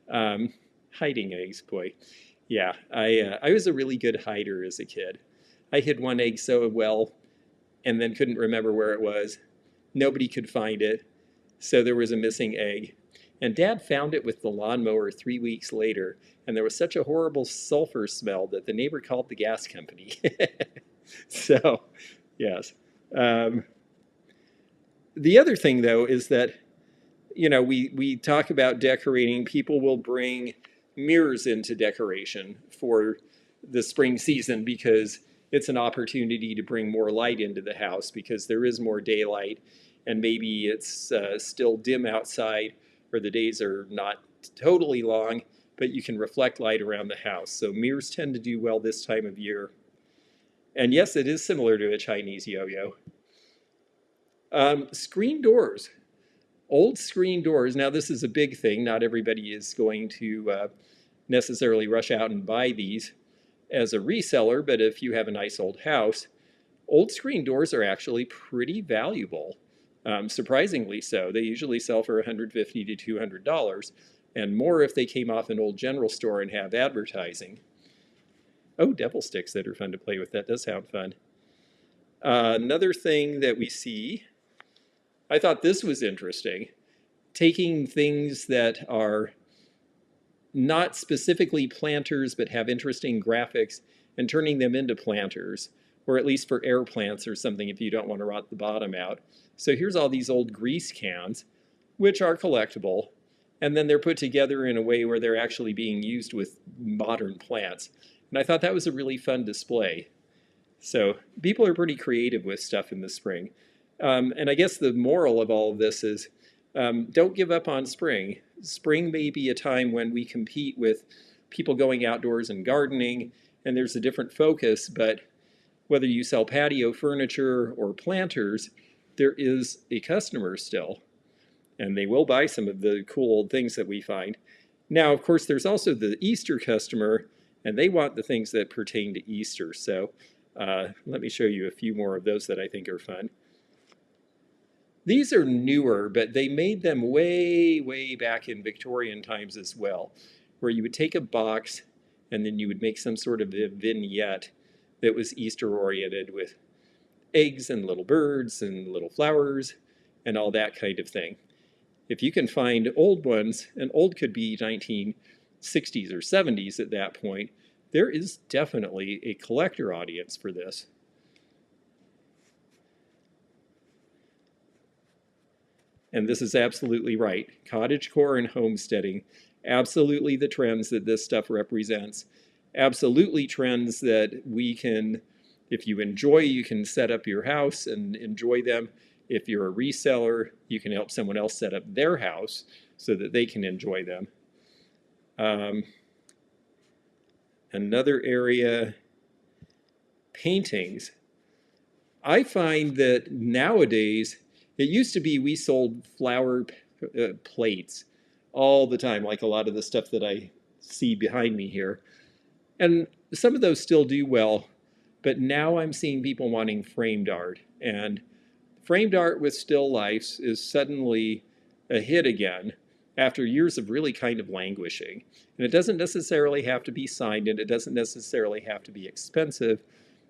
Speaker 1: Hiding eggs, boy. Yeah, I was a really good hider as a kid. I hid one egg so well and then couldn't remember where it was. Nobody could find it, so there was a missing egg. And Dad found it with the lawnmower 3 weeks later, and there was such a horrible sulfur smell that the neighbor called the gas company. So, yes. The other thing, though, is that, we talk about decorating. People will bring mirrors into decoration for the spring season because it's an opportunity to bring more light into the house because there is more daylight, and maybe it's still dim outside or the days are not totally long, but you can reflect light around the house. So mirrors tend to do well this time of year. And yes, it is similar to a Chinese yo-yo. Screen doors. Old screen doors. Now, this is a big thing. Not everybody is going to necessarily rush out and buy these as a reseller, but if you have a nice old house, old screen doors are actually pretty valuable. Surprisingly so. They usually sell for $150 to $200, and more if they came off an old general store and have advertising. Oh, devil sticks that are fun to play with. That does sound fun. Another thing that we see, I thought this was interesting, taking things that are not specifically planters but have interesting graphics and turning them into planters, or at least for air plants or something if you don't want to rot the bottom out. So here's all these old grease cans, which are collectible, and then they're put together in a way where they're actually being used with modern plants. And I thought that was a really fun display. So people are pretty creative with stuff in the spring. And I guess the moral of all of this is don't give up on spring. Spring may be a time when we compete with people going outdoors and gardening, and there's a different focus, but whether you sell patio furniture or planters, there is a customer still, and they will buy some of the cool old things that we find. Now, of course, there's also the Easter customer, and they want the things that pertain to Easter. So let me show you a few more of those that I think are fun. These are newer, but they made them way, way back in Victorian times as well, where you would take a box and then you would make some sort of a vignette that was Easter-oriented with eggs and little birds and little flowers and all that kind of thing. If you can find old ones, and old could be 1960s or 70s at that point, there is definitely a collector audience for this. And this is absolutely right. Cottagecore and homesteading, absolutely the trends that this stuff represents. Absolutely trends that we can, if you enjoy, you can set up your house and enjoy them. If you're a reseller, you can help someone else set up their house so that they can enjoy them. Another area paintings, I find that nowadays, it used to be we sold flower plates all the time, like a lot of the stuff that I see behind me here. And some of those still do well, but now I'm seeing people wanting framed art. And framed art with still lifes is suddenly a hit again after years of really kind of languishing. And it doesn't necessarily have to be signed, and it doesn't necessarily have to be expensive.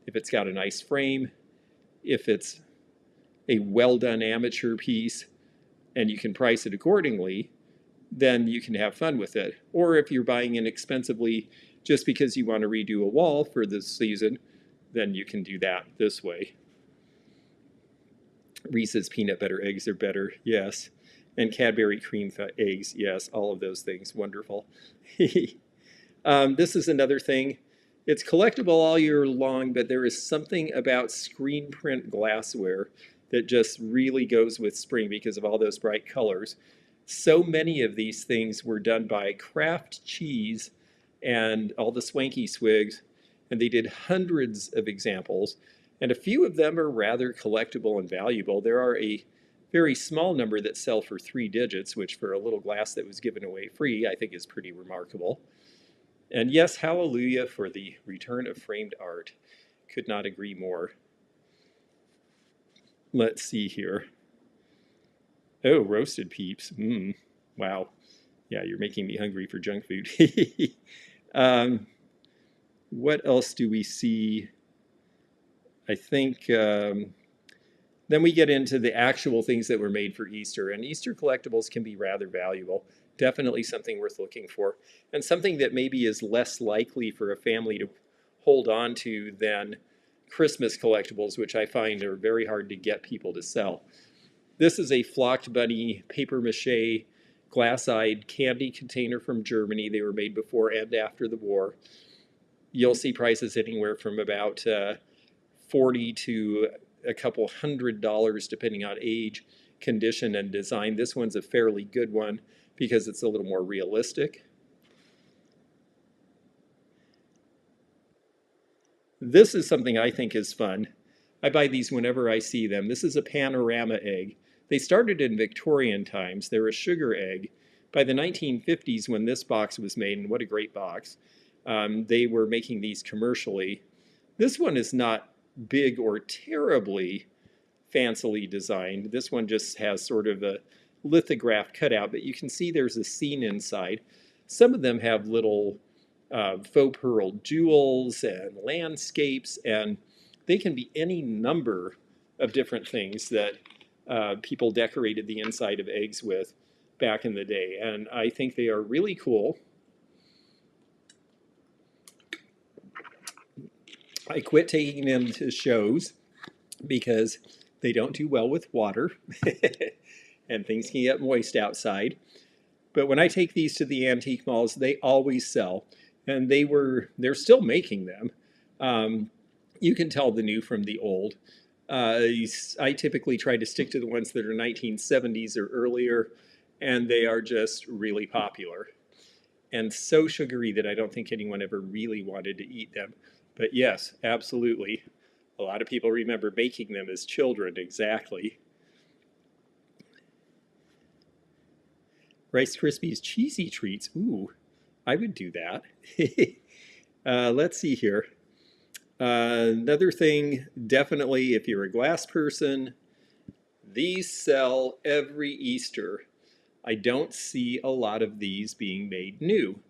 Speaker 1: If it's got a nice frame, if it's a well done amateur piece, and you can price it accordingly, then you can have fun with it. Or if you're buying inexpensively just because you want to redo a wall for this season, then you can do that this way. Reese's peanut butter eggs are better, yes. And Cadbury cream eggs, yes, all of those things, wonderful. This is another thing. It's collectible all year long, but there is something about screen print glassware that just really goes with spring because of all those bright colors. So many of these things were done by Kraft Cheese and all the swanky swigs, and they did hundreds of examples, and a few of them are rather collectible and valuable. There are a very small number that sell for 3 digits, which for a little glass that was given away free, I think is pretty remarkable. And yes, hallelujah for the return of framed art. Could not agree more. Let's see here. Oh, roasted peeps. Wow. Yeah, you're making me hungry for junk food. What else do we see? I think then we get into the actual things that were made for Easter. And Easter collectibles can be rather valuable. Definitely something worth looking for. And something that maybe is less likely for a family to hold on to than Christmas collectibles, which I find are very hard to get people to sell. This is a Flocked Bunny paper mache glass-eyed candy container from Germany. They were made before and after the war. You'll see prices anywhere from about $40 to a couple $100 depending on age, condition, and design. This one's a fairly good one because it's a little more realistic. This is something I think is fun. I buy these whenever I see them. This is a panorama egg. They started in Victorian times. They're a sugar egg. By the 1950s, when this box was made, and what a great box, they were making these commercially. This one is not big or terribly fancily designed. This one just has sort of a lithograph cutout, but you can see there's a scene inside. Some of them have little faux pearl jewels and landscapes, and they can be any number of different things that people decorated the inside of eggs with back in the day. And I think they are really cool. I quit taking them to shows because they don't do well with water and things can get moist outside. But when I take these to the antique malls, they always sell. And they're still making them. You can tell the new from the old. I typically try to stick to the ones that are 1970s or earlier, and they are just really popular. And so sugary that I don't think anyone ever really wanted to eat them. But yes, absolutely. A lot of people remember baking them as children, exactly. Rice Krispies cheesy treats. Ooh, I would do that. Let's see here. Another thing, definitely if you're a glass person, these sell every Easter. I don't see a lot of these being made new.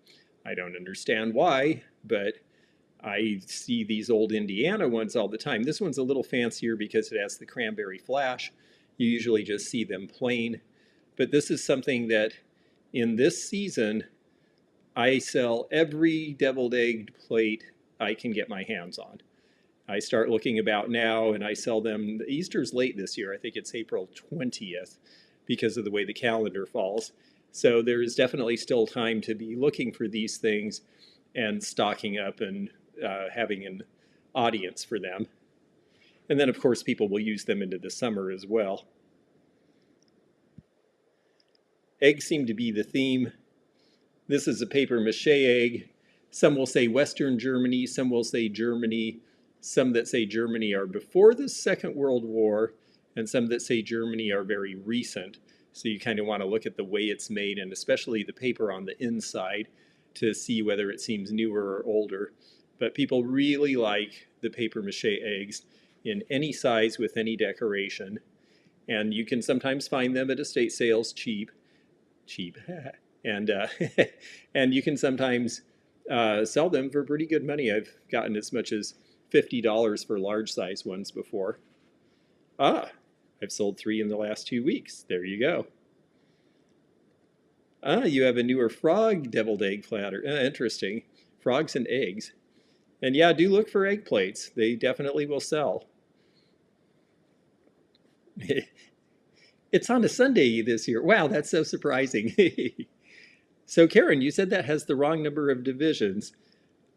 Speaker 1: I don't understand why, but I see these old Indiana ones all the time. This one's a little fancier because it has the cranberry flash. You usually just see them plain. But this is something that in this season, I sell every deviled egg plate I can get my hands on. I start looking about now and I sell them. Easter's late this year. I think it's April 20th because of the way the calendar falls. So there is definitely still time to be looking for these things and stocking up and having an audience for them. And then, of course, people will use them into the summer as well. Eggs seem to be the theme. This is a paper mache egg. Some will say Western Germany, some will say Germany. some that say Germany are before the Second World War, and some that say Germany are very recent. So you kind of want to look at the way it's made, and especially the paper on the inside, to see whether it seems newer or older. But people really like the paper mache eggs in any size with any decoration. And you can sometimes find them at estate sales cheap, and and you can sometimes sell them for pretty good money. I've gotten as much as $50 for large size ones before. Ah, I've sold 3 in the last 2 weeks. There you go. Ah, you have a newer frog deviled egg platter. Interesting. Frogs and eggs. And yeah, do look for egg plates. They definitely will sell. It's on a Sunday this year. Wow, that's so surprising. So Karen, you said that has the wrong number of divisions.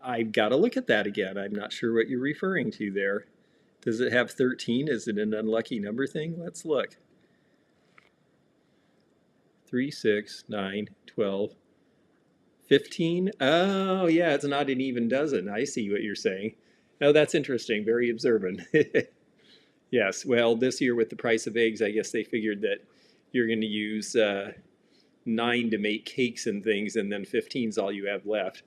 Speaker 1: I've got to look at that again. I'm not sure what you're referring to there. Does it have 13? Is it an unlucky number thing? Let's look. 3, 6, 9, 12, 15. Oh, yeah, it's not an even dozen. I see what you're saying. Oh, that's interesting. Very observant. Yes, well, this year with the price of eggs, I guess they figured that you're going to use 9 to make cakes and things, and then 15 is all you have left.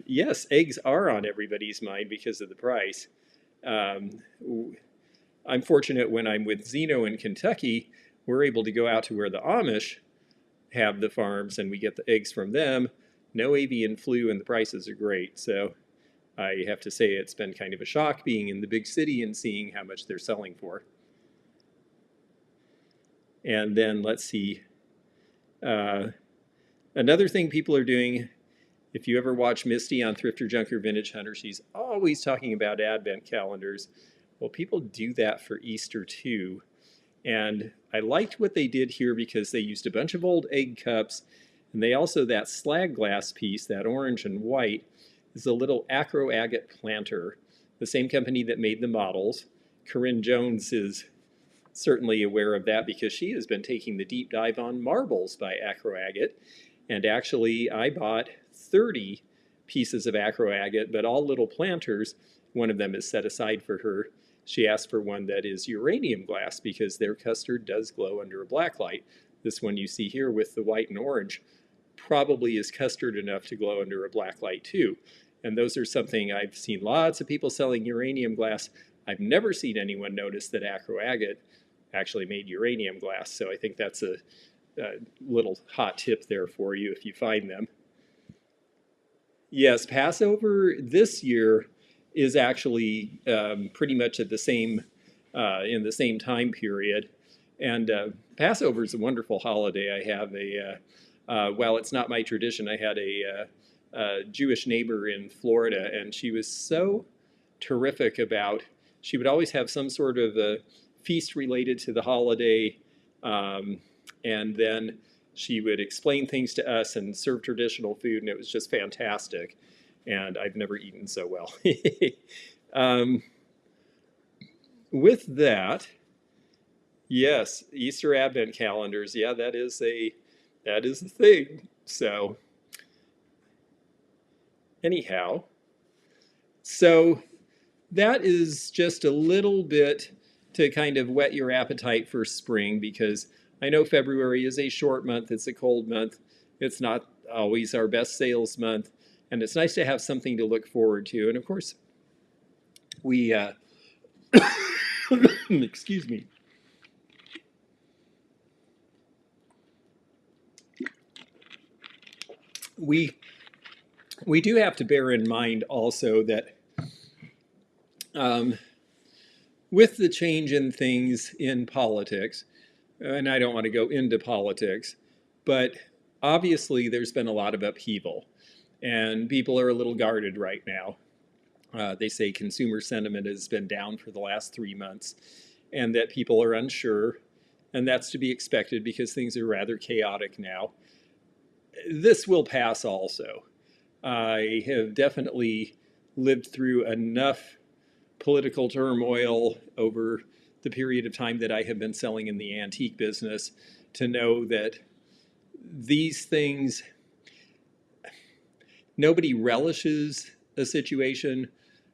Speaker 1: Yes, eggs are on everybody's mind because of the price. I'm fortunate when I'm with Zeno in Kentucky, we're able to go out to where the Amish have the farms and we get the eggs from them. No avian flu and the prices are great. So I have to say it's been kind of a shock being in the big city and seeing how much they're selling for. And then let's see. Another thing people are doing, if you ever watch Misty on Thrifter, Junker, Vintage Hunter, she's always talking about advent calendars. Well, people do that for Easter too. And I liked what they did here because they used a bunch of old egg cups, and they also, that slag glass piece, that orange and white, is a little acro agate planter, the same company that made the models. Corinne Jones is certainly aware of that because she has been taking the deep dive on marbles by acro agate. And actually, I bought 30 pieces of acro agate, but all little planters. One of them is set aside for her. She asked for one that is uranium glass because their custard does glow under a black light. This one you see here with the white and orange probably is custard enough to glow under a black light too. And those are something I've seen lots of people selling uranium glass. I've never seen anyone notice that acro agate actually made uranium glass. So I think that's a little hot tip there for you if you find them. Yes, Passover this year is actually pretty much at the same in the same time period. And Passover is a wonderful holiday. I have while it's not my tradition, I had a Jewish neighbor in Florida, and she was so terrific about, she would always have some sort of a feast related to the holiday, and then she would explain things to us and serve traditional food, and it was just fantastic. And I've never eaten so well. With that, yes, Easter Advent calendars. Yeah, that is a thing. So anyhow, so that is just a little bit to kind of whet your appetite for spring, because I know February is a short month. It's a cold month. It's not always our best sales month. And it's nice to have something to look forward to. And of course, we, excuse me. We do have to bear in mind also that with the change in things in politics, and I don't want to go into politics, but obviously there's been a lot of upheaval. And people are a little guarded right now. They say consumer sentiment has been down for the last 3 months and that people are unsure. And that's to be expected because things are rather chaotic now. This will pass also. I have definitely lived through enough political turmoil over the period of time that I have been selling in the antique business to know that these things, nobody relishes a situation,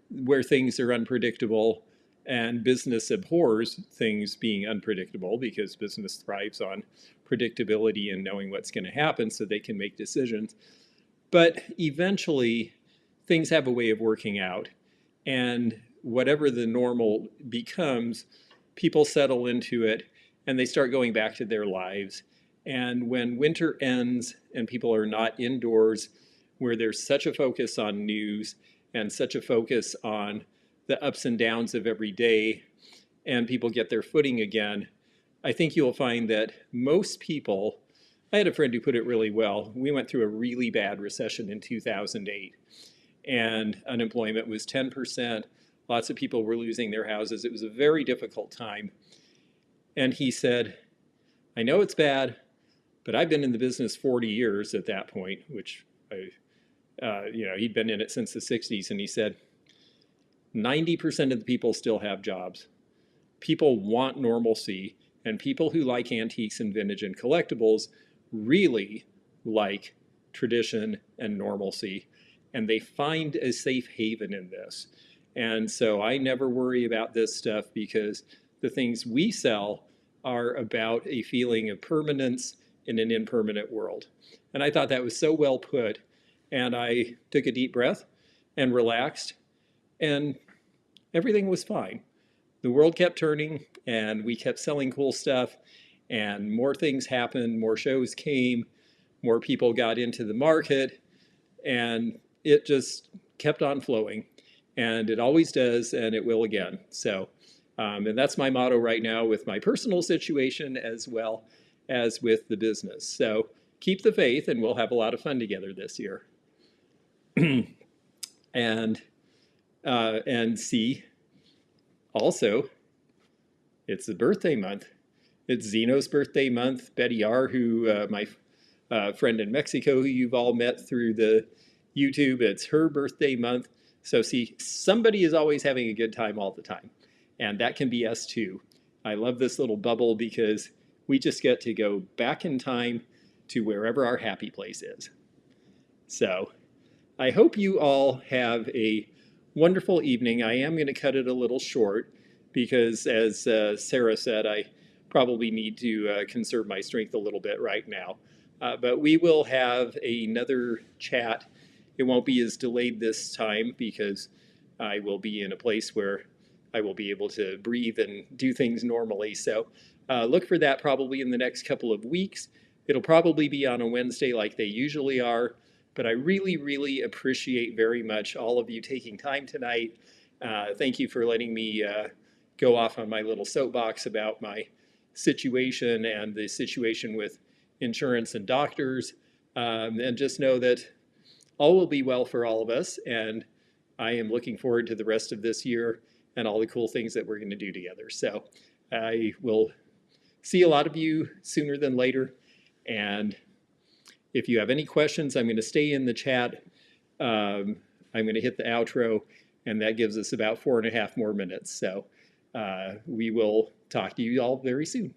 Speaker 1: where things are unpredictable, and business abhors things being unpredictable because business thrives on predictability and knowing what's going to happen so they can make decisions. But eventually, things have a way of working out. And whatever the normal becomes, people settle into it and they start going back to their lives. And when winter ends and people are not indoors, where there's such a focus on news and such a focus on the ups and downs of every day, and people get their footing again, I think you'll find that most people, I had a friend who put it really well. We went through a really bad recession in 2008, and unemployment was 10%. Lots of people were losing their houses. It was a very difficult time. And he said, I know it's bad, but I've been in the business 40 years at that point, which he'd been in it since the 60s. And he said, 90% of the people still have jobs. People want normalcy, and people who like antiques and vintage and collectibles really like tradition and normalcy, and they find a safe haven in this. And so I never worry about this stuff because the things we sell are about a feeling of permanence in an impermanent world. And I thought that was so well put. And I took a deep breath and relaxed, and everything was fine. The world kept turning, and we kept selling cool stuff, and more things happened, more shows came, more people got into the market, and it just kept on flowing. And it always does, and it will again. So, and that's my motto right now with my personal situation as well as with the business. So keep the faith, and we'll have a lot of fun together this year. And see, also, it's the birthday month. It's Zeno's birthday month. Betty R., who my friend in Mexico, who you've all met through the YouTube, it's her birthday month. So see, somebody is always having a good time all the time. And that can be us too. I love this little bubble because we just get to go back in time to wherever our happy place is. So I hope you all have a wonderful evening. I am going to cut it a little short because, as Sarah said, I probably need to conserve my strength a little bit right now. But we will have another chat. It won't be as delayed this time because I will be in a place where I will be able to breathe and do things normally. So look for that probably in the next couple of weeks. It'll probably be on a Wednesday like they usually are. But I really, really appreciate very much all of you taking time tonight. Thank you for letting me go off on my little soapbox about my situation and the situation with insurance and doctors. And just know that all will be well for all of us. And I am looking forward to the rest of this year and all the cool things that we're going to do together. So I will see a lot of you sooner than later. And if you have any questions, I'm going to stay in the chat. I'm going to hit the outro, and that gives us about 4.5 more minutes. So we will talk to you all very soon.